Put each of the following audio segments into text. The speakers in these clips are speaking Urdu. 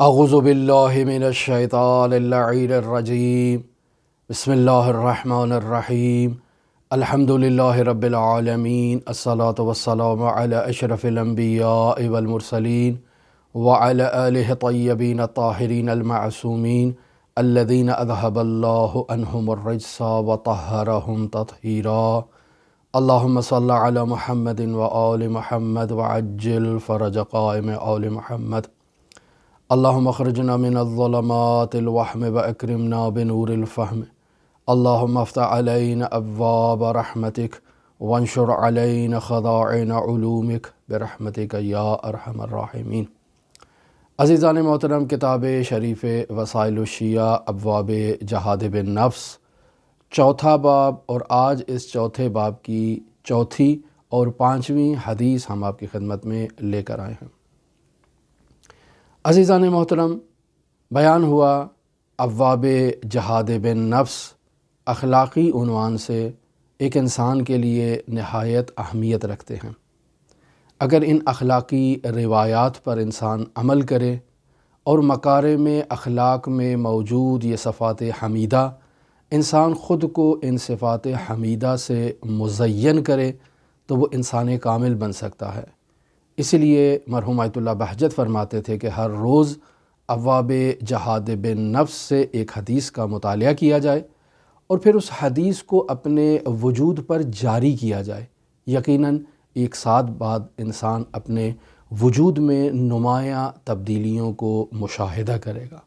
اعوذ باللہ من الشیطان اللعین الرجیم بسم اللہ الرحمن الرحیم الحمدللہ رب العالمین الصلاة والسلام علی اشرف الانبیاء والمرسلین وعلی آلہ طیبین الطاہرین المعصومین الذین اذہب اللہ عنہم الرجس وطہرہم تطہیرا اللہم صل علی محمد وآل محمد وعجل فرج قائم آل محمد اللہم اخرجنا من الظلمات الوہم واکرمنا بنور الفہم اللہم افتح علینا ابواب رحمتک وانشر علینا خزائن علومک برحمتک یا ارحم الراحمین۔ عزیزان محترم، کتاب شریف وسائل الشیعہ ابواب جہاد بالنفس، چوتھا باب، اور آج اس چوتھے باب کی چوتھی اور پانچویں حدیث ہم آپ کی خدمت میں لے کر آئے ہیں۔ عزیزان محترم، بیان ہوا ابواب جہاد بالنفس اخلاقی عنوان سے ایک انسان کے لیے نہایت اہمیت رکھتے ہیں۔ اگر ان اخلاقی روایات پر انسان عمل کرے اور مکارم اخلاق میں موجود یہ صفات حمیدہ انسان خود کو ان صفات حمیدہ سے مزین کرے تو وہ انسان کامل بن سکتا ہے۔ اس لیے مرحوم آیت اللہ بہجت فرماتے تھے کہ ہر روز ابواب جہاد بالنفس سے ایک حدیث کا مطالعہ کیا جائے اور پھر اس حدیث کو اپنے وجود پر جاری کیا جائے۔ یقیناً ایک ساتھ بعد انسان اپنے وجود میں نمایاں تبدیلیوں کو مشاہدہ کرے گا۔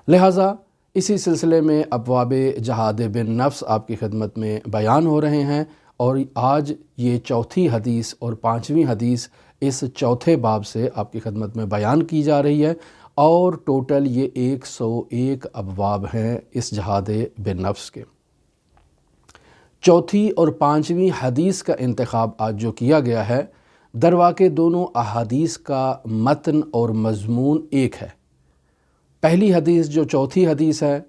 لہٰذا اسی سلسلے میں ابواب جہاد بالنفس آپ کی خدمت میں بیان ہو رہے ہیں، اور آج یہ چوتھی حدیث اور پانچویں حدیث اس چوتھے باب سے آپ کی خدمت میں بیان کی جا رہی ہے، اور ٹوٹل یہ 101 ابواب ہیں اس جہاد بالنفس کے۔ چوتھی اور پانچویں حدیث کا انتخاب آج جو کیا گیا ہے، درواقع دونوں احادیث کا متن اور مضمون ایک ہے۔ پہلی حدیث جو چوتھی حدیث ہے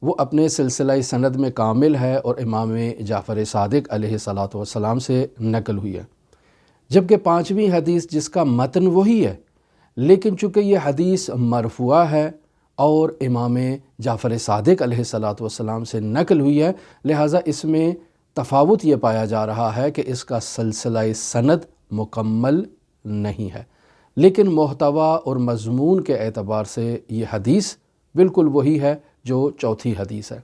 وہ اپنے سلسلہ سند میں کامل ہے اور امام جعفر صادق علیہ الصلاۃ والسلام سے نقل ہوئی ہے، جبکہ پانچویں حدیث جس کا متن وہی ہے لیکن چونکہ یہ حدیث مرفوعہ ہے اور امام جعفر صادق علیہ الصلاۃ والسلام سے نقل ہوئی ہے، لہٰذا اس میں تفاوت یہ پایا جا رہا ہے کہ اس کا سلسلہ سند مکمل نہیں ہے، لیکن محتوا اور مضمون کے اعتبار سے یہ حدیث بالکل وہی ہے جو چوتھی حدیث ہے۔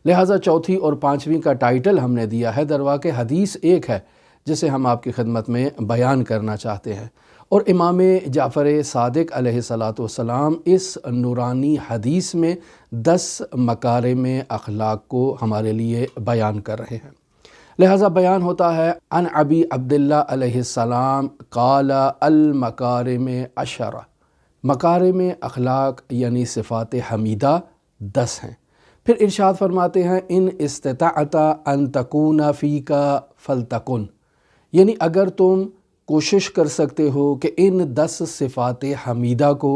لہٰذا چوتھی اور پانچویں کا ٹائٹل ہم نے دیا ہے، درواقع حدیث ایک ہے جسے ہم آپ کی خدمت میں بیان کرنا چاہتے ہیں، اور امام جعفر صادق علیہ الصلاۃ والسلام اس نورانی حدیث میں 10 مکارم اخلاق کو ہمارے لیے بیان کر رہے ہیں۔ لہٰذا بیان ہوتا ہے عن ابی عبداللہ علیہ السلام قال المکارم عشرہ، مکارم اخلاق یعنی صفات حمیدہ 10 ہیں۔ پھر ارشاد فرماتے ہیں ان استطعت ان تکون فیک فلتکن، یعنی اگر تم کوشش کر سکتے ہو کہ ان 10 صفات حمیدہ کو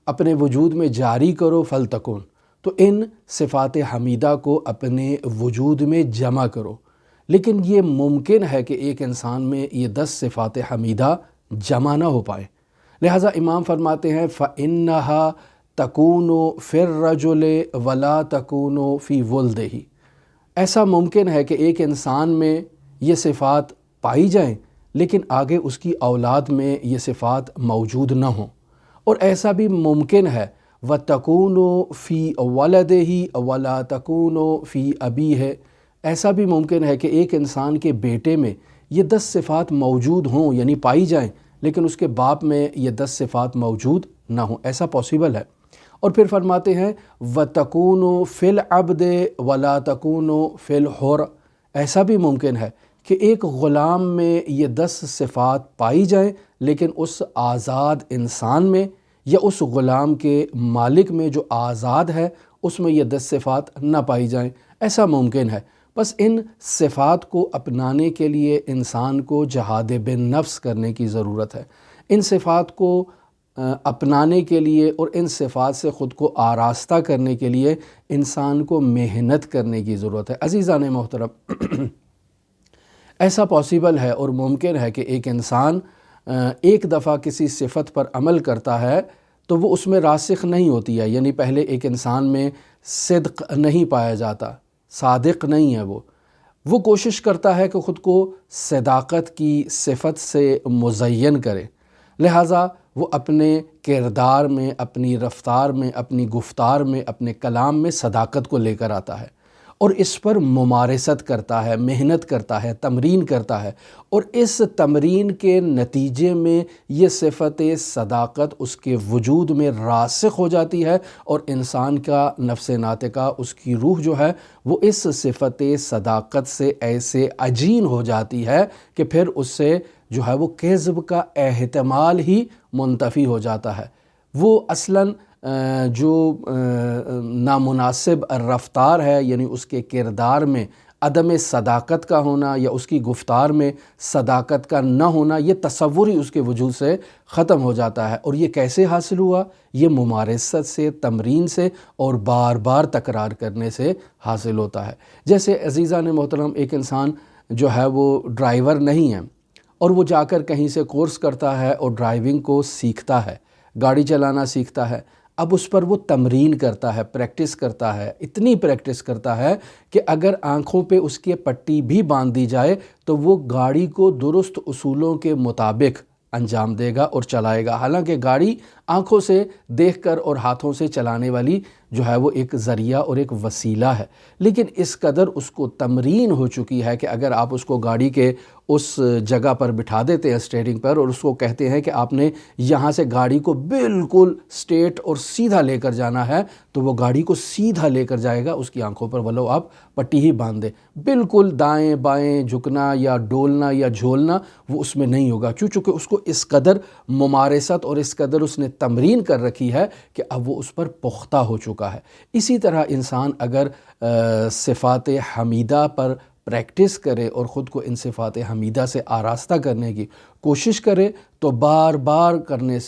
اپنے وجود میں جاری کرو، فلتکن، تو ان صفات حمیدہ کو اپنے وجود میں جمع کرو۔ لیکن یہ ممکن ہے کہ ایک انسان میں یہ 10 صفات حمیدہ جمع نہ ہو پائے، لہٰذا امام فرماتے ہیں فَإِنَّهَا تَكُونُ فِي الرَّجُلِ وَلَا تَكُونُ فِي وَلْدِهِ، ایسا ممکن ہے کہ ایک انسان میں یہ صفات پائی جائیں لیکن آگے اس کی اولاد میں یہ صفات موجود نہ ہوں، اور ایسا بھی ممکن ہے وَتَكُونُ فِي وَلَدِهِ وَلَا تَكُونُ فِي أَبِيهِ، ایسا بھی ممکن ہے کہ ایک انسان کے بیٹے میں یہ 10 صفات موجود ہوں یعنی پائی جائیں لیکن اس کے باپ میں یہ 10 صفات موجود نہ ہوں، ایسا پاسبل ہے۔ اور پھر فرماتے ہیں وَتَكُونُ فِي الْعَبْدِ وَلَا تَكُونُ فِي الْحُرِّ، ایسا بھی ممکن ہے کہ ایک غلام میں یہ 10 صفات پائی جائیں لیکن اس آزاد انسان میں یا اس غلام کے مالک میں جو آزاد ہے اس میں یہ 10 صفات نہ پائی جائیں، ایسا ممکن ہے۔ بس ان صفات کو اپنانے کے لیے انسان کو جہاد بالنفس کرنے کی ضرورت ہے۔ ان صفات کو اپنانے کے لیے اور ان صفات سے خود کو آراستہ کرنے کے لیے انسان کو محنت کرنے کی ضرورت ہے۔ عزیزان محترم، ایسا پاسبل ہے اور ممکن ہے کہ ایک انسان ایک دفعہ کسی صفت پر عمل کرتا ہے تو وہ اس میں راسخ نہیں ہوتی ہے، یعنی پہلے ایک انسان میں صدق نہیں پایا جاتا، صادق نہیں ہے وہ کوشش کرتا ہے کہ خود کو صداقت کی صفت سے مزین کرے، لہٰذا وہ اپنے کردار میں، اپنی رفتار میں، اپنی گفتار میں، اپنے کلام میں صداقت کو لے کر آتا ہے اور اس پر ممارست کرتا ہے، محنت کرتا ہے، تمرین کرتا ہے، اور اس تمرین کے نتیجے میں یہ صفت صداقت اس کے وجود میں راسخ ہو جاتی ہے، اور انسان کا نفس ناطقہ، اس کی روح جو ہے وہ اس صفت صداقت سے ایسے عجین ہو جاتی ہے کہ پھر اس سے جو ہے وہ کذب کا احتمال ہی منتفی ہو جاتا ہے۔ وہ اصلاً جو نامناسب رفتار ہے، یعنی اس کے کردار میں عدم صداقت کا ہونا یا اس کی گفتار میں صداقت کا نہ ہونا، یہ تصور ہی اس کے وجود سے ختم ہو جاتا ہے۔ اور یہ کیسے حاصل ہوا؟ یہ ممارست سے، تمرین سے اور بار بار تکرار کرنے سے حاصل ہوتا ہے۔ جیسے عزیزان محترم، ایک انسان جو ہے وہ ڈرائیور نہیں ہے اور وہ جا کر کہیں سے کورس کرتا ہے اور ڈرائیونگ کو سیکھتا ہے، گاڑی چلانا سیکھتا ہے۔ اب اس پر وہ تمرین کرتا ہے، پریکٹس کرتا ہے، اتنی پریکٹس کرتا ہے کہ اگر آنکھوں پہ اس کے پٹی بھی باندھ دی جائے تو وہ گاڑی کو درست اصولوں کے مطابق انجام دے گا اور چلائے گا، حالانکہ گاڑی آنکھوں سے دیکھ کر اور ہاتھوں سے چلانے والی جو ہے وہ ایک ذریعہ اور ایک وسیلہ ہے، لیکن اس قدر اس کو تمرین ہو چکی ہے کہ اگر آپ اس کو گاڑی کے اس جگہ پر بٹھا دیتے ہیں اسٹیئرنگ پر اور اس کو کہتے ہیں کہ آپ نے یہاں سے گاڑی کو بالکل سٹریٹ اور سیدھا لے کر جانا ہے، تو وہ گاڑی کو سیدھا لے کر جائے گا، اس کی آنکھوں پر ولو آپ پٹی ہی باندھ دیں، بالکل دائیں بائیں جھکنا یا ڈولنا یا جھولنا وہ اس میں نہیں ہوگا، چونکہ اس کو اس قدر ممارست اور اس قدر اس نے تمرین کر رکھی ہے کہ اب وہ اس پر پختہ ہو چکا ہے۔ اسی طرح انسان اگر صفات حمیدہ پر پریکٹس کرے اور خود کو ان صفات حمیدہ سے آراستہ کرنے کی کوشش کرے تو بار بار کرنے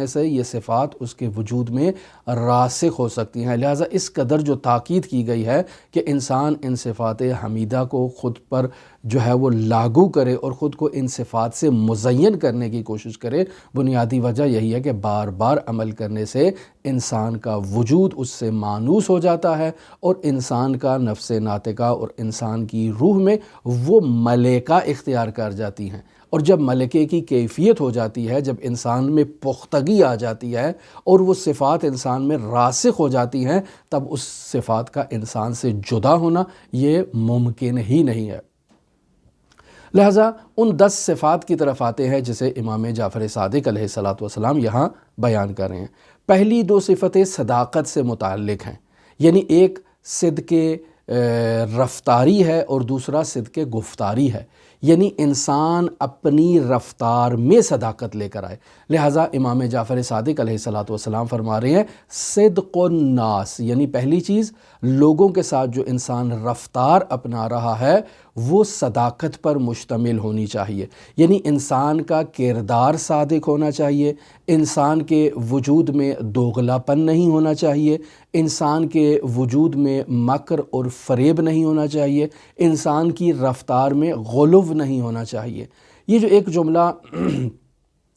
سے یہ صفات اس کے وجود میں راسخ ہو سکتی ہیں۔ لہٰذا اس قدر جو تاکید کی گئی ہے کہ انسان ان صفات حمیدہ کو خود پر جو ہے وہ لاگو کرے اور خود کو ان صفات سے مزین کرنے کی کوشش کرے، بنیادی وجہ یہی ہے کہ بار بار عمل کرنے سے انسان کا وجود اس سے مانوس ہو جاتا ہے اور انسان کا نفس ناطقہ اور انسان کی روح میں وہ ملکہ اختیار کر جاتی ہیں، اور جب ملکے کی کیفیت ہو جاتی ہے، جب انسان میں پختگی آ جاتی ہے اور وہ صفات انسان میں راسخ ہو جاتی ہیں، تب اس صفات کا انسان سے جدا ہونا یہ ممکن ہی نہیں ہے۔ لہٰذا ان 10 صفات کی طرف آتے ہیں جسے امام جعفر صادق علیہ السلام یہاں بیان کر رہے ہیں۔ پہلی 2 صفتیں صداقت سے متعلق ہیں، یعنی ایک صدق رفتاری ہے اور دوسرا صدق گفتاری ہے، یعنی انسان اپنی رفتار میں صداقت لے کر آئے۔ لہٰذا امام جعفر صادق علیہ السلام فرما رہے ہیں صدق الناس، یعنی پہلی چیز لوگوں کے ساتھ جو انسان رفتار اپنا رہا ہے وہ صداقت پر مشتمل ہونی چاہیے، یعنی انسان کا کردار صادق ہونا چاہیے، انسان کے وجود میں دوغلا پن نہیں ہونا چاہیے، انسان کے وجود میں مکر اور فریب نہیں ہونا چاہیے، انسان کی رفتار میں غلو نہیں ہونا چاہیے۔ یہ جو ایک جملہ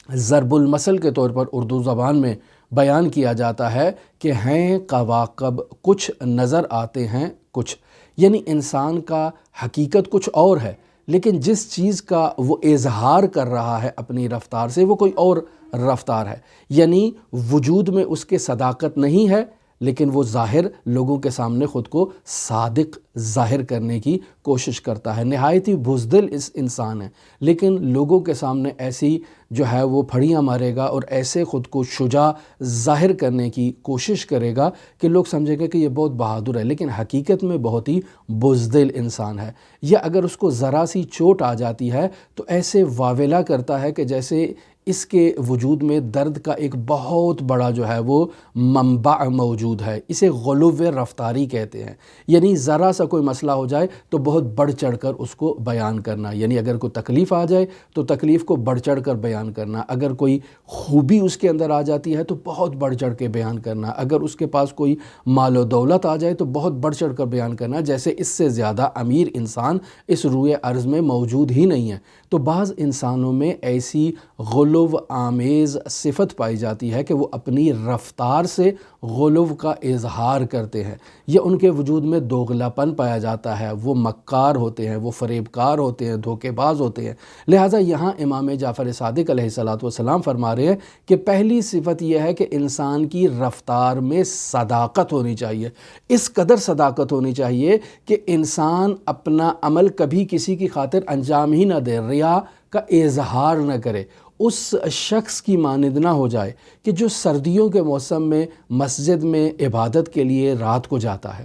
ضرب المثل کے طور پر اردو زبان میں بیان کیا جاتا ہے کہ ہیں کواکب کچھ نظر آتے ہیں کچھ، یعنی انسان کا حقیقت کچھ اور ہے، لیکن جس چیز کا وہ اظہار کر رہا ہے اپنی رفتار سے وہ کوئی اور رفتار ہے، یعنی وجود میں اس کے صداقت نہیں ہے لیکن وہ ظاہر لوگوں کے سامنے خود کو صادق ظاہر کرنے کی کوشش کرتا ہے، نہایت ہی بزدل اس انسان ہے، لیکن لوگوں کے سامنے ایسی جو ہے وہ پھڑیاں مارے گا اور ایسے خود کو شجاع ظاہر کرنے کی کوشش کرے گا کہ لوگ سمجھیں گے کہ یہ بہت بہادر ہے، لیکن حقیقت میں بہت ہی بزدل انسان ہے۔ یا اگر اس کو ذرا سی چوٹ آ جاتی ہے تو ایسے واویلا کرتا ہے کہ جیسے اس کے وجود میں درد کا ایک بہت بڑا جو ہے وہ منبع موجود ہے، اسے غلو رفتاری کہتے ہیں، یعنی ذرا سا کوئی مسئلہ ہو جائے تو بہت بڑھ چڑھ کر اس کو بیان کرنا، یعنی اگر کوئی تکلیف آ جائے تو تکلیف کو بڑھ چڑھ کر بیان کرنا، اگر کوئی خوبی اس کے اندر آ جاتی ہے تو بہت بڑھ چڑھ کے بیان کرنا، اگر اس کے پاس کوئی مال و دولت آ جائے تو بہت بڑھ چڑھ کر بیان کرنا، جیسے اس سے زیادہ امیر انسان اس روئے ارض میں موجود ہی نہیں ہے۔ تو بعض انسانوں میں ایسی غلو غلو آمیز صفت پائی جاتی ہے کہ وہ اپنی رفتار سے غلو کا اظہار کرتے ہیں، یا ان کے وجود میں دوغلا پن پایا جاتا ہے، وہ مکار ہوتے ہیں، وہ فریب کار ہوتے ہیں، دھوکے باز ہوتے ہیں۔ لہٰذا یہاں امام جعفر صادق علیہ السلام فرما رہے ہیں کہ پہلی صفت یہ ہے کہ انسان کی رفتار میں صداقت ہونی چاہیے، اس قدر صداقت ہونی چاہیے کہ انسان اپنا عمل کبھی کسی کی خاطر انجام ہی نہ دے، ریا کا اظہار نہ کرے، اس شخص کی مانند نہ ہو جائے کہ جو سردیوں کے موسم میں مسجد میں عبادت کے لیے رات کو جاتا ہے۔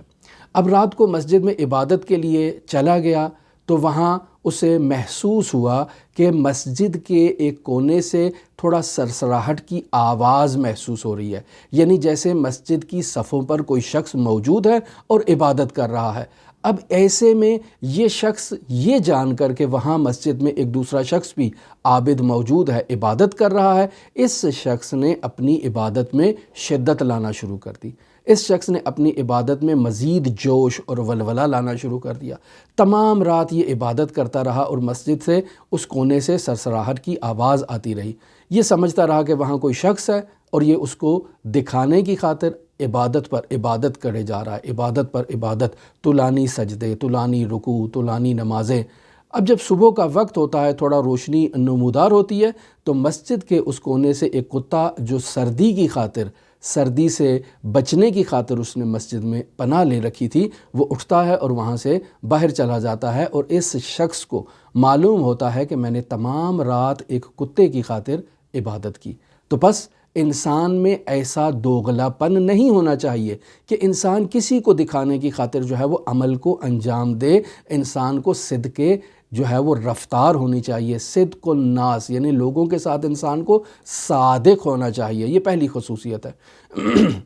اب رات کو مسجد میں عبادت کے لیے چلا گیا تو وہاں اسے محسوس ہوا کہ مسجد کے ایک کونے سے تھوڑا سرسراہٹ کی آواز محسوس ہو رہی ہے، یعنی جیسے مسجد کی صفوں پر کوئی شخص موجود ہے اور عبادت کر رہا ہے۔ اب ایسے میں یہ شخص یہ جان کر کہ وہاں مسجد میں ایک دوسرا شخص بھی عابد موجود ہے، عبادت کر رہا ہے، اس شخص نے اپنی عبادت میں شدت لانا شروع کر دی، اس شخص نے اپنی عبادت میں مزید جوش اور ولولہ لانا شروع کر دیا۔ تمام رات یہ عبادت کرتا رہا اور مسجد سے اس کونے سے سرسراہٹ کی آواز آتی رہی۔ یہ سمجھتا رہا کہ وہاں کوئی شخص ہے اور یہ اس کو دکھانے کی خاطر عبادت پر عبادت کرے جا رہا ہے، عبادت پر عبادت، طولانی سجدے، طولانی رکوع، طولانی نمازیں۔ اب جب صبح کا وقت ہوتا ہے، تھوڑا روشنی نمودار ہوتی ہے، تو مسجد کے اس کونے سے ایک کتا جو سردی سے بچنے کی خاطر اس نے مسجد میں پناہ لے رکھی تھی، وہ اٹھتا ہے اور وہاں سے باہر چلا جاتا ہے، اور اس شخص کو معلوم ہوتا ہے کہ میں نے تمام رات ایک کتے کی خاطر عبادت کی۔ تو بس انسان میں ایسا دوغلا پن نہیں ہونا چاہیے کہ انسان کسی کو دکھانے کی خاطر جو ہے وہ عمل کو انجام دے۔ انسان کو صدقے جو ہے وہ رفتار ہونی چاہیے، صدق الناس، یعنی لوگوں کے ساتھ انسان کو صادق ہونا چاہیے، یہ پہلی خصوصیت ہے۔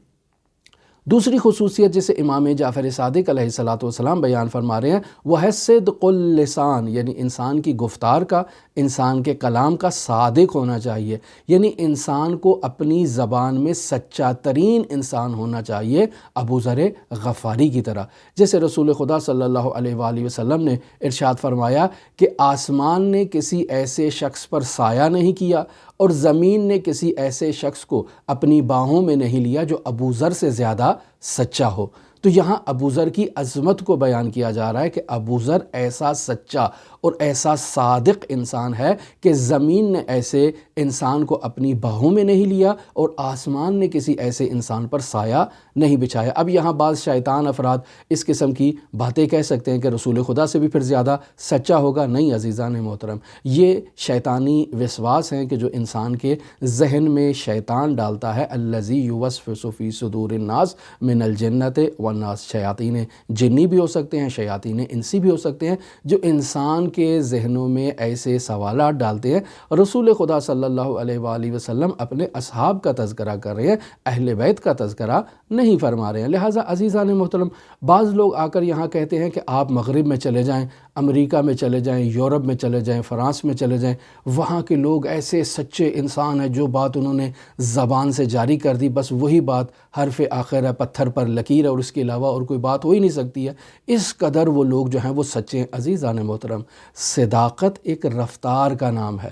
دوسری خصوصیت جسے امام جعفر صادق علیہ السلام بیان فرما رہے ہیں وہ ہے صدق اللسان، یعنی انسان کی گفتار کا، انسان کے کلام کا صادق ہونا چاہیے، یعنی انسان کو اپنی زبان میں سچا ترین انسان ہونا چاہیے، ابو ذر غفاری کی طرح۔ جیسے رسول خدا صلی اللہ علیہ وآلہ وسلم نے ارشاد فرمایا کہ آسمان نے کسی ایسے شخص پر سایہ نہیں کیا اور زمین نے کسی ایسے شخص کو اپنی باہوں میں نہیں لیا جو ابو ذر سے زیادہ سچا ہو۔ تو یہاں ابو ذر کی عظمت کو بیان کیا جا رہا ہے کہ ابو ذر ایسا سچا اور ایسا صادق انسان ہے کہ زمین نے ایسے انسان کو اپنی باہوں میں نہیں لیا اور آسمان نے کسی ایسے انسان پر سایہ نہیں بچھایا۔ اب یہاں بعض شیطان افراد اس قسم کی باتیں کہہ سکتے ہیں کہ رسول خدا سے بھی پھر زیادہ سچا ہوگا۔ نہیں عزیزان محترم، یہ شیطانی وسواس ہیں کہ جو انسان کے ذہن میں شیطان ڈالتا ہے۔ الذی یوسوس فی صدور الناس من الجنۃ والناس، شیاطین جنی بھی ہو سکتے ہیں، شیاطین انسی بھی ہو سکتے ہیں، جو انسان کے ذہنوں میں ایسے سوالات ڈالتے ہیں۔ رسول خدا صلی اللہ علیہ وآلہ وسلم اپنے اصحاب کا تذکرہ کر رہے ہیں، اہل بیت کا تذکرہ نہیں فرما رہے ہیں۔ لہٰذا عزیزان محترم، بعض لوگ آ کر یہاں کہتے ہیں کہ آپ مغرب میں چلے جائیں، امریکہ میں چلے جائیں، یورپ میں چلے جائیں، فرانس میں چلے جائیں، وہاں کے لوگ ایسے سچے انسان ہیں، جو بات انہوں نے زبان سے جاری کر دی بس وہی بات حرف آخر ہے، پتھر پر لکیر ہے، اور اس کے علاوہ اور کوئی بات ہو ہی نہیں سکتی ہے۔ اس قدر وہ لوگ جو ہیں وہ سچے ہیں۔ عزیزان محترم، صداقت ایک رفتار کا نام ہے۔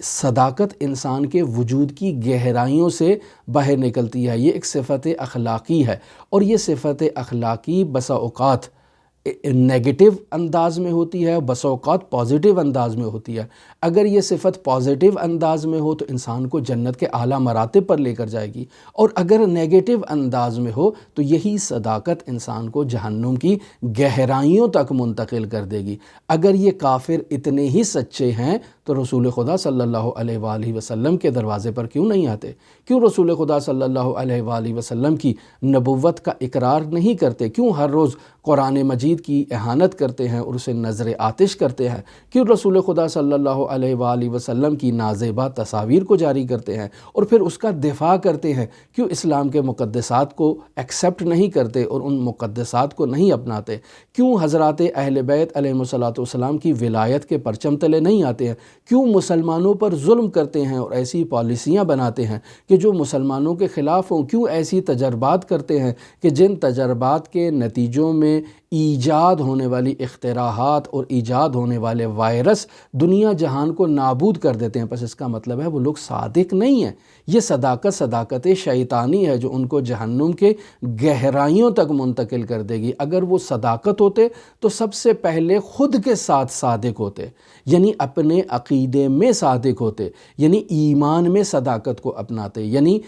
صداقت انسان کے وجود کی گہرائیوں سے باہر نکلتی ہے، یہ ایک صفت اخلاقی ہے، اور یہ صفت اخلاقی بسا اوقات نیگیٹو انداز میں ہوتی ہے، بسا اوقات پازیٹیو انداز میں ہوتی ہے۔ اگر یہ صفت پازیٹیو انداز میں ہو تو انسان کو جنت کے اعلیٰ مراتب پر لے کر جائے گی، اور اگر نیگیٹو انداز میں ہو تو یہی صداقت انسان کو جہنم کی گہرائیوں تک منتقل کر دے گی۔ اگر یہ کافر اتنے ہی سچے ہیں تو رسول خدا صلی اللہ علیہ وآلہ وسلم کے دروازے پر کیوں نہیں آتے؟ کیوں رسول خدا صلی اللہ علیہ وآلہ وسلم کی نبوت کا اقرار نہیں کرتے؟ کیوں ہر روز قرآن مجید کی اہانت کرتے ہیں اور اسے نظر آتش کرتے ہیں؟ کیوں رسول خدا صلی اللہ علیہ وآلہ وسلم کی نازیبہ تصاویر کو جاری کرتے ہیں اور پھر اس کا دفاع کرتے ہیں؟ کیوں اسلام کے مقدسات کو ایکسیپٹ نہیں کرتے اور ان مقدسات کو نہیں اپناتے؟ کیوں حضرات اہل بیت علیہ الصلوۃ والسلام کی ولایت کے پرچم تلے نہیں آتے ہیں؟ کیوں مسلمانوں پر ظلم کرتے ہیں اور ایسی پالیسیاں بناتے ہیں کہ جو مسلمانوں کے خلاف ہوں، کیوں ایسی تجربات کرتے ہیں کہ جن تجربات کے نتیجوں میں ایجاد ہونے والی اختراعات اور ایجاد ہونے والے وائرس دنیا جہان کو نابود کر دیتے ہیں۔ پس اس کا مطلب ہے وہ لوگ صادق نہیں ہیں۔ یہ صداقت شیطانی ہے جو ان کو جہنم کے گہرائیوں تک منتقل کر دے گی۔ اگر وہ صداقت ہوتے تو سب سے پہلے خود کے ساتھ صادق ہوتے، یعنی اپنے عقیدے میں صادق ہوتے، یعنی ایمان میں صداقت کو اپناتے، یعنی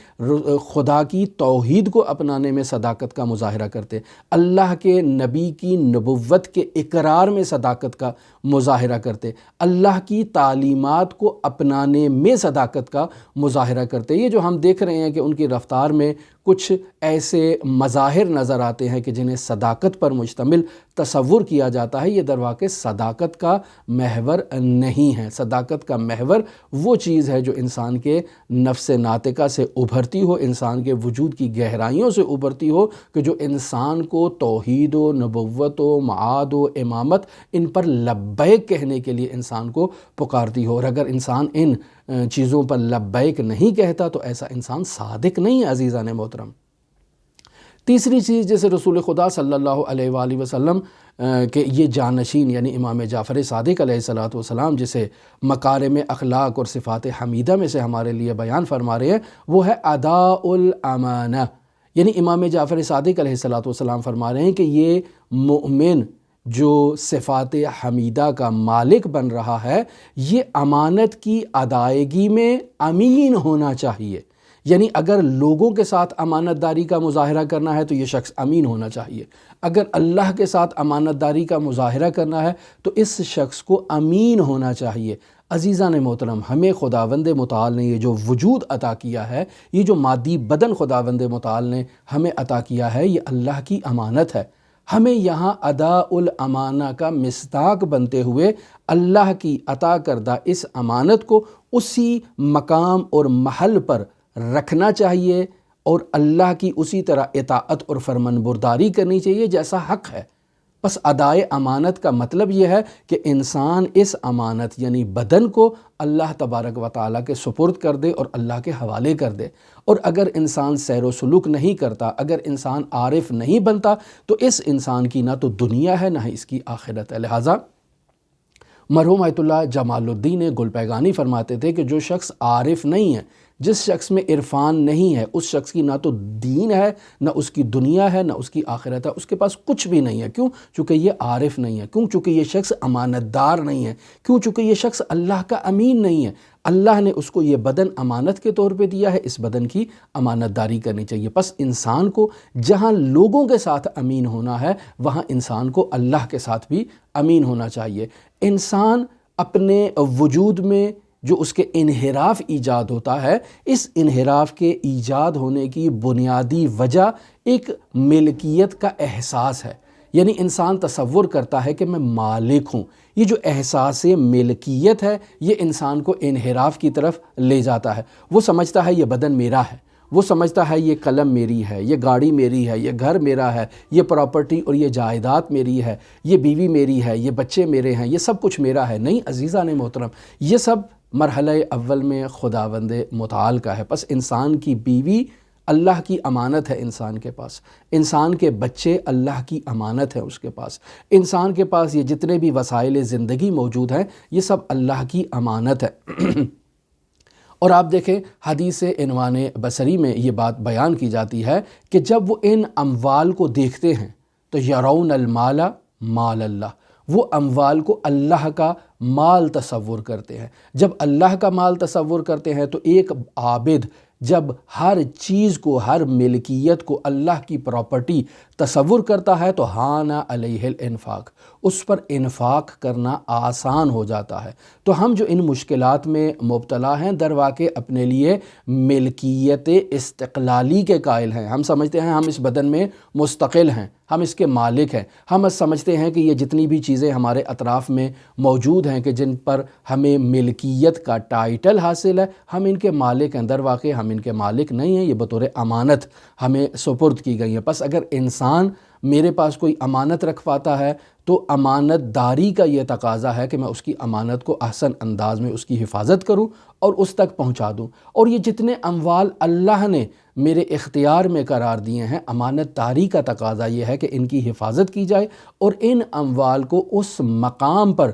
خدا کی توحید کو اپنانے میں صداقت کا مظاہرہ کرتے، اللہ کے نبی کی نبوت کے اقرار میں صداقت کا مظاہرہ کرتے، اللہ کی تعلیمات کو اپنانے میں صداقت کا مظاہرہ کرتے۔ یہ جو ہم دیکھ رہے ہیں کہ ان کی رفتار میں کچھ ایسے مظاہر نظر آتے ہیں کہ جنہیں صداقت پر مشتمل تصور کیا جاتا ہے، یہ در واقع صداقت کا محور نہیں ہے۔ صداقت کا محور وہ چیز ہے جو انسان کے نفس ناطقہ سے ابھرتی ہو، انسان کے وجود کی گہرائیوں سے ابھرتی ہو، کہ جو انسان کو توحید و نبوت و معاد و امامت ان پر لبیک کہنے کے لیے انسان کو پکارتی ہو۔ اور اگر انسان ان چیزوں پر لبیک نہیں کہتا تو ایسا انسان صادق نہیں ہے عزیزان محترم۔ تیسری چیز جیسے رسول خدا صلی اللہ علیہ وآلہ وسلم کہ یہ جانشین یعنی امام جعفر صادق علیہ السلام جسے مکارم اخلاق اور صفات حمیدہ میں سے ہمارے لیے بیان فرما رہے ہیں، وہ ہے اداء الامانہ۔ یعنی امام جعفر صادق علیہ السلام فرما رہے ہیں کہ یہ مومن جو صفات حمیدہ کا مالک بن رہا ہے، یہ امانت کی ادائیگی میں امین ہونا چاہیے۔ یعنی اگر لوگوں کے ساتھ امانت داری کا مظاہرہ کرنا ہے تو یہ شخص امین ہونا چاہیے، اگر اللہ کے ساتھ امانت داری کا مظاہرہ کرنا ہے تو اس شخص کو امین ہونا چاہیے۔ عزیزان محترم، ہمیں خداوند متعال نے یہ جو وجود عطا کیا ہے، یہ جو مادی بدن خداوند متعال نے ہمیں عطا کیا ہے، یہ اللہ کی امانت ہے۔ ہمیں یہاں اداء الامانہ کا مصداق بنتے ہوئے اللہ کی عطا کردہ اس امانت کو اسی مقام اور محل پر رکھنا چاہیے اور اللہ کی اسی طرح اطاعت اور فرمان برداری کرنی چاہیے جیسا حق ہے۔ بس ادائے امانت کا مطلب یہ ہے کہ انسان اس امانت یعنی بدن کو اللہ تبارک و تعالیٰ کے سپرد کر دے اور اللہ کے حوالے کر دے۔ اور اگر انسان سیر و سلوک نہیں کرتا، اگر انسان عارف نہیں بنتا تو اس انسان کی نہ تو دنیا ہے نہ ہی اس کی آخرت ہے۔ لہٰذا مرحوم آیت اللہ جمال الدین گلپیگانی فرماتے تھے کہ جو شخص عارف نہیں ہے، جس شخص میں عرفان نہیں ہے، اس شخص کی نہ تو دین ہے، نہ اس کی دنیا ہے، نہ اس کی آخرت ہے، اس کے پاس کچھ بھی نہیں ہے۔ کیوں؟ چونکہ یہ عارف نہیں ہے، کیوں؟ چونکہ یہ شخص امانت دار نہیں ہے، کیوں؟ چونکہ یہ شخص اللہ کا امین نہیں ہے۔ اللہ نے اس کو یہ بدن امانت کے طور پہ دیا ہے، اس بدن کی امانت داری کرنی چاہیے۔ پس انسان کو جہاں لوگوں کے ساتھ امین ہونا ہے، وہاں انسان کو اللہ کے ساتھ بھی امین ہونا چاہیے۔ انسان اپنے وجود میں جو اس کے انحراف ایجاد ہوتا ہے، اس انحراف کے ایجاد ہونے کی بنیادی وجہ ایک ملکیت کا احساس ہے۔ یعنی انسان تصور کرتا ہے کہ میں مالک ہوں۔ یہ جو احساس ملکیت ہے، یہ انسان کو انحراف کی طرف لے جاتا ہے۔ وہ سمجھتا ہے یہ بدن میرا ہے، وہ سمجھتا ہے یہ قلم میری ہے، یہ گاڑی میری ہے، یہ گھر میرا ہے، یہ پراپرٹی اور یہ جائیداد میری ہے، یہ بیوی میری ہے، یہ بچے میرے ہیں، یہ سب کچھ میرا ہے۔ نہیں عزیزان محترم، یہ سب مرحلہ اول میں خداوند متعال کا ہے۔ پس انسان کی بیوی اللہ کی امانت ہے انسان کے پاس، انسان کے بچے اللہ کی امانت ہے اس کے پاس، انسان کے پاس یہ جتنے بھی وسائل زندگی موجود ہیں یہ سب اللہ کی امانت ہے۔ اور آپ دیکھیں حدیث عنوان بصری میں یہ بات بیان کی جاتی ہے کہ جب وہ ان اموال کو دیکھتے ہیں تو یرون المال مال اللہ، وہ اموال کو اللہ کا مال تصور کرتے ہیں۔ جب اللہ کا مال تصور کرتے ہیں تو ایک عابد جب ہر چیز کو، ہر ملکیت کو اللہ کی پراپرٹی تصور کرتا ہے تو ہان علیہ الانفاق، اس پر انفاق کرنا آسان ہو جاتا ہے۔ تو ہم جو ان مشکلات میں مبتلا ہیں در واقع اپنے لیے ملکیت استقلالی کے قائل ہیں۔ ہم سمجھتے ہیں ہم اس بدن میں مستقل ہیں، ہم اس کے مالک ہیں۔ ہم سمجھتے ہیں کہ یہ جتنی بھی چیزیں ہمارے اطراف میں موجود ہیں کہ جن پر ہمیں ملکیت کا ٹائٹل حاصل ہے، ہم ان کے مالک ہیں۔ در واقع ہم ان کے مالک نہیں ہیں، یہ بطور امانت ہمیں سپرد کی گئی ہیں۔ پس اگر انسان میرے پاس کوئی امانت رکھواتا ہے تو امانت داری کا یہ تقاضا ہے کہ میں اس کی امانت کو احسن انداز میں اس کی حفاظت کروں اور اس تک پہنچا دوں۔ اور یہ جتنے اموال اللہ نے میرے اختیار میں قرار دیے ہیں، امانت داری کا تقاضا یہ ہے کہ ان کی حفاظت کی جائے اور ان اموال کو اس مقام پر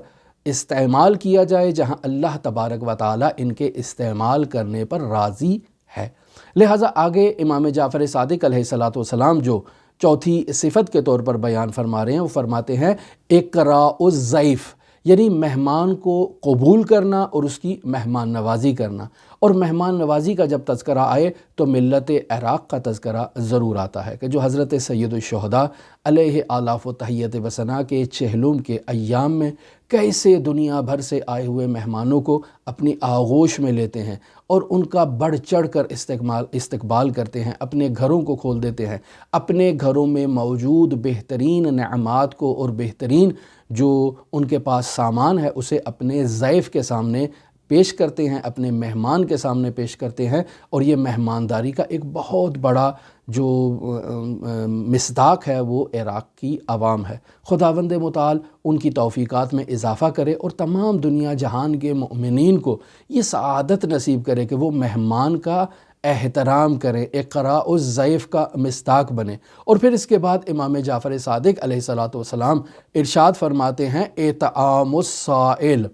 استعمال کیا جائے جہاں اللہ تبارک و تعالیٰ ان کے استعمال کرنے پر راضی ہے۔ لہٰذا آگے امام جعفر صادق علیہ السلام جو چوتھی صفت کے طور پر بیان فرما رہے ہیں، وہ فرماتے ہیں اقراء الضیف، یعنی مہمان کو قبول کرنا اور اس کی مہمان نوازی کرنا۔ اور مہمان نوازی کا جب تذکرہ آئے تو ملت عراق کا تذکرہ ضرور آتا ہے کہ جو حضرت سید الشہداء علیہ آلاف و تحیت و ثنا کے چہلم کے ایام میں کیسے دنیا بھر سے آئے ہوئے مہمانوں کو اپنی آغوش میں لیتے ہیں اور ان کا بڑھ چڑھ کر استقبال کرتے ہیں، اپنے گھروں کو کھول دیتے ہیں، اپنے گھروں میں موجود بہترین نعمات کو اور بہترین جو ان کے پاس سامان ہے اسے اپنے ضیف کے سامنے پیش کرتے ہیں، اپنے مہمان کے سامنے پیش کرتے ہیں۔ اور یہ مہمانداری کا ایک بہت بڑا جو مصداق ہے وہ عراق کی عوام ہے۔ خداوند متعال ان کی توفیقات میں اضافہ کرے اور تمام دنیا جہان کے مؤمنین کو یہ سعادت نصیب کرے کہ وہ مہمان کا احترام کریں، اقراء الضیف کا مصداق بنے۔ اور پھر اس کے بعد امام جعفر صادق علیہ السلام ارشاد فرماتے ہیں اطعام السائل،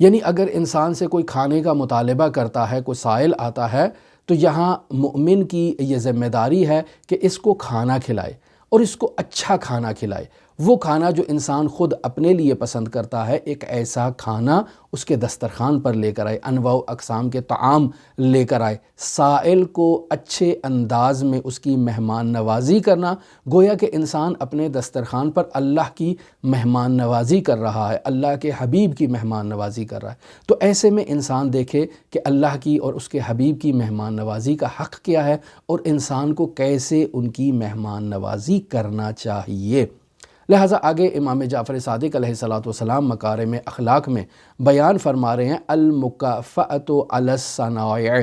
یعنی اگر انسان سے کوئی کھانے کا مطالبہ کرتا ہے، کوئی سائل آتا ہے تو یہاں مؤمن کی یہ ذمہ داری ہے کہ اس کو کھانا کھلائے اور اس کو اچھا کھانا کھلائے، وہ کھانا جو انسان خود اپنے لیے پسند کرتا ہے، ایک ایسا کھانا اس کے دسترخوان پر لے کر آئے، انواع و اقسام کے طعام لے کر آئے۔ سائل کو اچھے انداز میں اس کی مہمان نوازی کرنا، گویا کہ انسان اپنے دسترخوان پر اللہ کی مہمان نوازی کر رہا ہے، اللہ کے حبیب کی مہمان نوازی کر رہا ہے۔ تو ایسے میں انسان دیکھے کہ اللہ کی اور اس کے حبیب کی مہمان نوازی کا حق کیا ہے اور انسان کو کیسے ان کی مہمان نوازی کرنا چاہیے۔ لہٰذا آگے امام جعفر صادق علیہ السلام مکارم اخلاق میں بیان فرما رہے ہیں المکافأۃ علی الصنائع،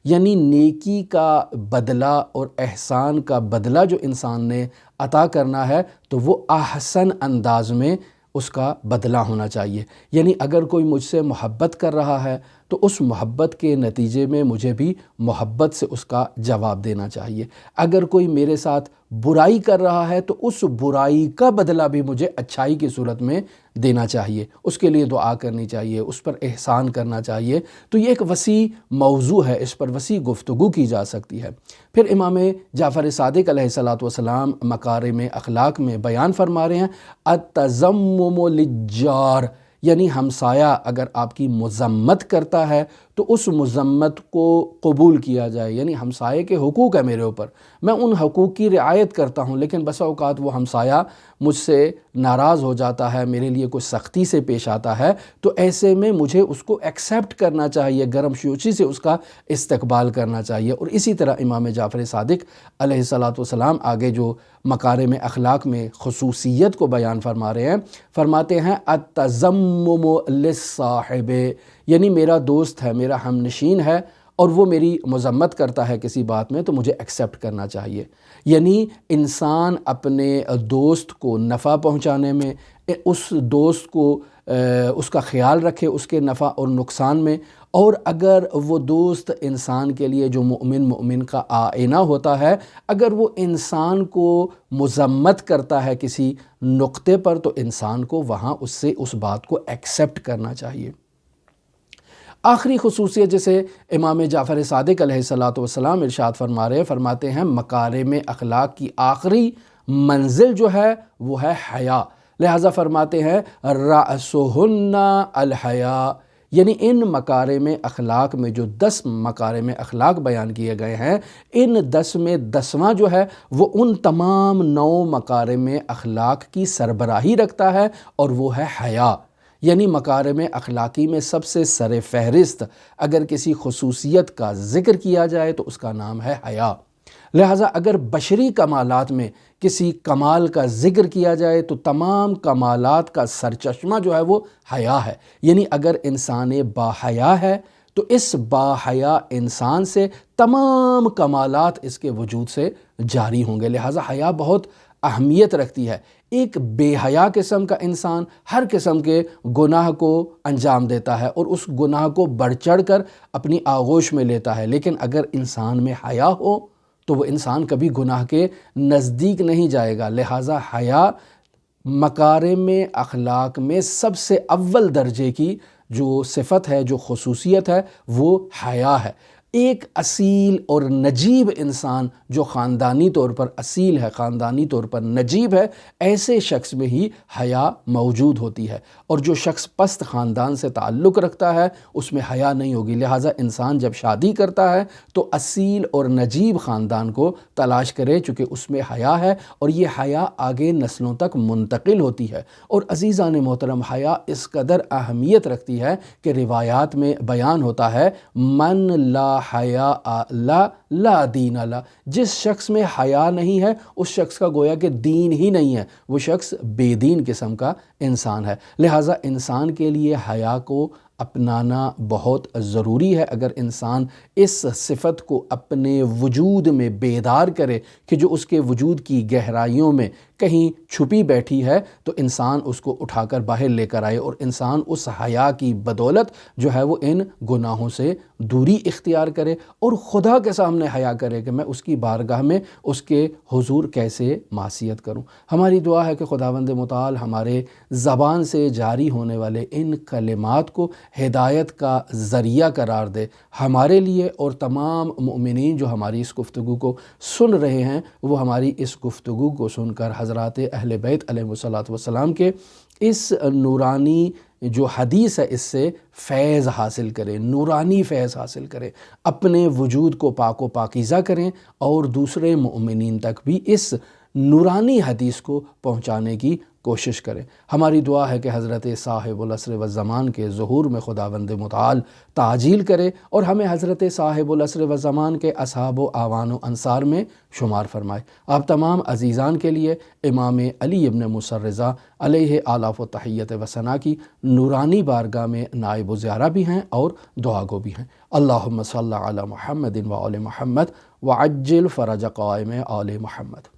یعنی نیکی کا بدلہ اور احسان کا بدلہ جو انسان نے عطا کرنا ہے تو وہ احسن انداز میں اس کا بدلہ ہونا چاہیے۔ یعنی اگر کوئی مجھ سے محبت کر رہا ہے تو اس محبت کے نتیجے میں مجھے بھی محبت سے اس کا جواب دینا چاہیے۔ اگر کوئی میرے ساتھ برائی کر رہا ہے تو اس برائی کا بدلہ بھی مجھے اچھائی کی صورت میں دینا چاہیے، اس کے لیے دعا کرنی چاہیے، اس پر احسان کرنا چاہیے۔ تو یہ ایک وسیع موضوع ہے، اس پر وسیع گفتگو کی جا سکتی ہے۔ پھر امام جعفر صادق علیہ السلام مکارم اخلاق میں بیان فرما رہے ہیں التذمم للجار، یعنی ہمسایہ اگر آپ کی مذمت کرتا ہے تو اس مذمت کو قبول کیا جائے، یعنی ہمسائے کے حقوق ہے میرے اوپر، میں ان حقوق کی رعایت کرتا ہوں، لیکن بسا اوقات وہ ہمسایہ مجھ سے ناراض ہو جاتا ہے، میرے لیے کچھ سختی سے پیش آتا ہے، تو ایسے میں مجھے اس کو ایکسیپٹ کرنا چاہیے، گرم شوچی سے اس کا استقبال کرنا چاہیے۔ اور اسی طرح امام جعفر صادق علیہ السلام آگے جو مکارم اخلاق میں خصوصیت کو بیان فرما رہے ہیں، فرماتے ہیں التذمم للصاحب، یعنی میرا دوست ہے، میرا ہم نشین ہے اور وہ میری مذمت کرتا ہے کسی بات میں تو مجھے ایکسیپٹ کرنا چاہیے۔ یعنی انسان اپنے دوست کو نفع پہنچانے میں، اس دوست کو اس کا خیال رکھے اس کے نفع اور نقصان میں، اور اگر وہ دوست انسان کے لیے جو مومن کا آئینہ ہوتا ہے، اگر وہ انسان کو مذمت کرتا ہے کسی نقطے پر تو انسان کو وہاں اس سے اس بات کو ایکسیپٹ کرنا چاہیے۔ آخری خصوصیت جسے امام جعفر صادق علیہ السلام ارشاد فرما رہے ہیں، فرماتے ہیں مکارم اخلاق کی آخری منزل جو ہے وہ ہے حیا، لہٰذا فرماتے ہیں رأسہن الحیا، یعنی ان مکارم اخلاق میں جو 10 مکارم اخلاق بیان کیے گئے ہیں، ان 10 میں 10واں جو ہے وہ ان تمام 9 مکارم اخلاق کی سربراہی رکھتا ہے اور وہ ہے حیا۔ یعنی مکارم اخلاقی میں سب سے سر فہرست اگر کسی خصوصیت کا ذکر کیا جائے تو اس کا نام ہے حیا۔ لہٰذا اگر بشری کمالات میں کسی کمال کا ذکر کیا جائے تو تمام کمالات کا سرچشمہ جو ہے وہ حیا ہے۔ یعنی اگر انسان با حیا ہے تو اس باحیا انسان سے تمام کمالات اس کے وجود سے جاری ہوں گے۔ لہٰذا حیا بہت اہمیت رکھتی ہے۔ ایک بے حیا قسم کا انسان ہر قسم کے گناہ کو انجام دیتا ہے اور اس گناہ کو بڑھ چڑھ کر اپنی آغوش میں لیتا ہے، لیکن اگر انسان میں حیا ہو تو وہ انسان کبھی گناہ کے نزدیک نہیں جائے گا۔ لہٰذا حیا مکارم اخلاق میں سب سے اول درجے کی جو صفت ہے، جو خصوصیت ہے، وہ حیا ہے۔ ایک اصیل اور نجیب انسان جو خاندانی طور پر اصیل ہے، خاندانی طور پر نجیب ہے، ایسے شخص میں ہی حیا موجود ہوتی ہے، اور جو شخص پست خاندان سے تعلق رکھتا ہے اس میں حیا نہیں ہوگی۔ لہٰذا انسان جب شادی کرتا ہے تو اصیل اور نجیب خاندان کو تلاش کرے، چونکہ اس میں حیا ہے اور یہ حیا آگے نسلوں تک منتقل ہوتی ہے۔ اور عزیزان محترم، حیا اس قدر اہمیت رکھتی ہے کہ روایات میں بیان ہوتا ہے من لا حیا لا دین لا، جس شخص میں حیا نہیں ہے اس شخص کا گویا کہ دین ہی نہیں ہے، وہ شخص بے دین قسم کا انسان ہے۔ لہٰذا انسان کے لیے حیا کو اپنانا بہت ضروری ہے۔ اگر انسان اس صفت کو اپنے وجود میں بیدار کرے کہ جو اس کے وجود کی گہرائیوں میں کہیں چھپی بیٹھی ہے، تو انسان اس کو اٹھا کر باہر لے کر آئے، اور انسان اس حیا کی بدولت جو ہے وہ ان گناہوں سے دوری اختیار کرے اور خدا کے سامنے حیا کرے کہ میں اس کی بارگاہ میں اس کے حضور کیسے معصیت کروں۔ ہماری دعا ہے کہ خداوند متعال ہمارے زبان سے جاری ہونے والے ان کلمات کو ہدایت کا ذریعہ قرار دے، ہمارے لیے اور تمام مؤمنین جو ہماری اس گفتگو کو سن رہے ہیں، وہ ہماری اس گفتگو کو سن کر حضرات اہل بیت علیہ الصلوۃ والسلام کے اس نورانی جو حدیث ہے اس سے فیض حاصل کریں، نورانی فیض حاصل کریں، اپنے وجود کو پاک و پاکیزہ کریں اور دوسرے مؤمنین تک بھی اس نورانی حدیث کو پہنچانے کی کوشش کریں۔ ہماری دعا ہے کہ حضرت صاحب العصر والزمان کے ظہور میں خداوند متعال تعجیل کرے اور ہمیں حضرت صاحب العصر والزمان کے اصحاب و اعوان و انصار میں شمار فرمائے۔ آپ تمام عزیزان کے لیے امام علی ابن موسیٰ الرضا علیہ آلاف و تحیت و ثنا کی نورانی بارگاہ میں نائب و زیارہ بھی ہیں اور دعا گو بھی ہیں۔ اللہم صلی علی محمد و آل محمد وعجل فرج قائم آل محمد۔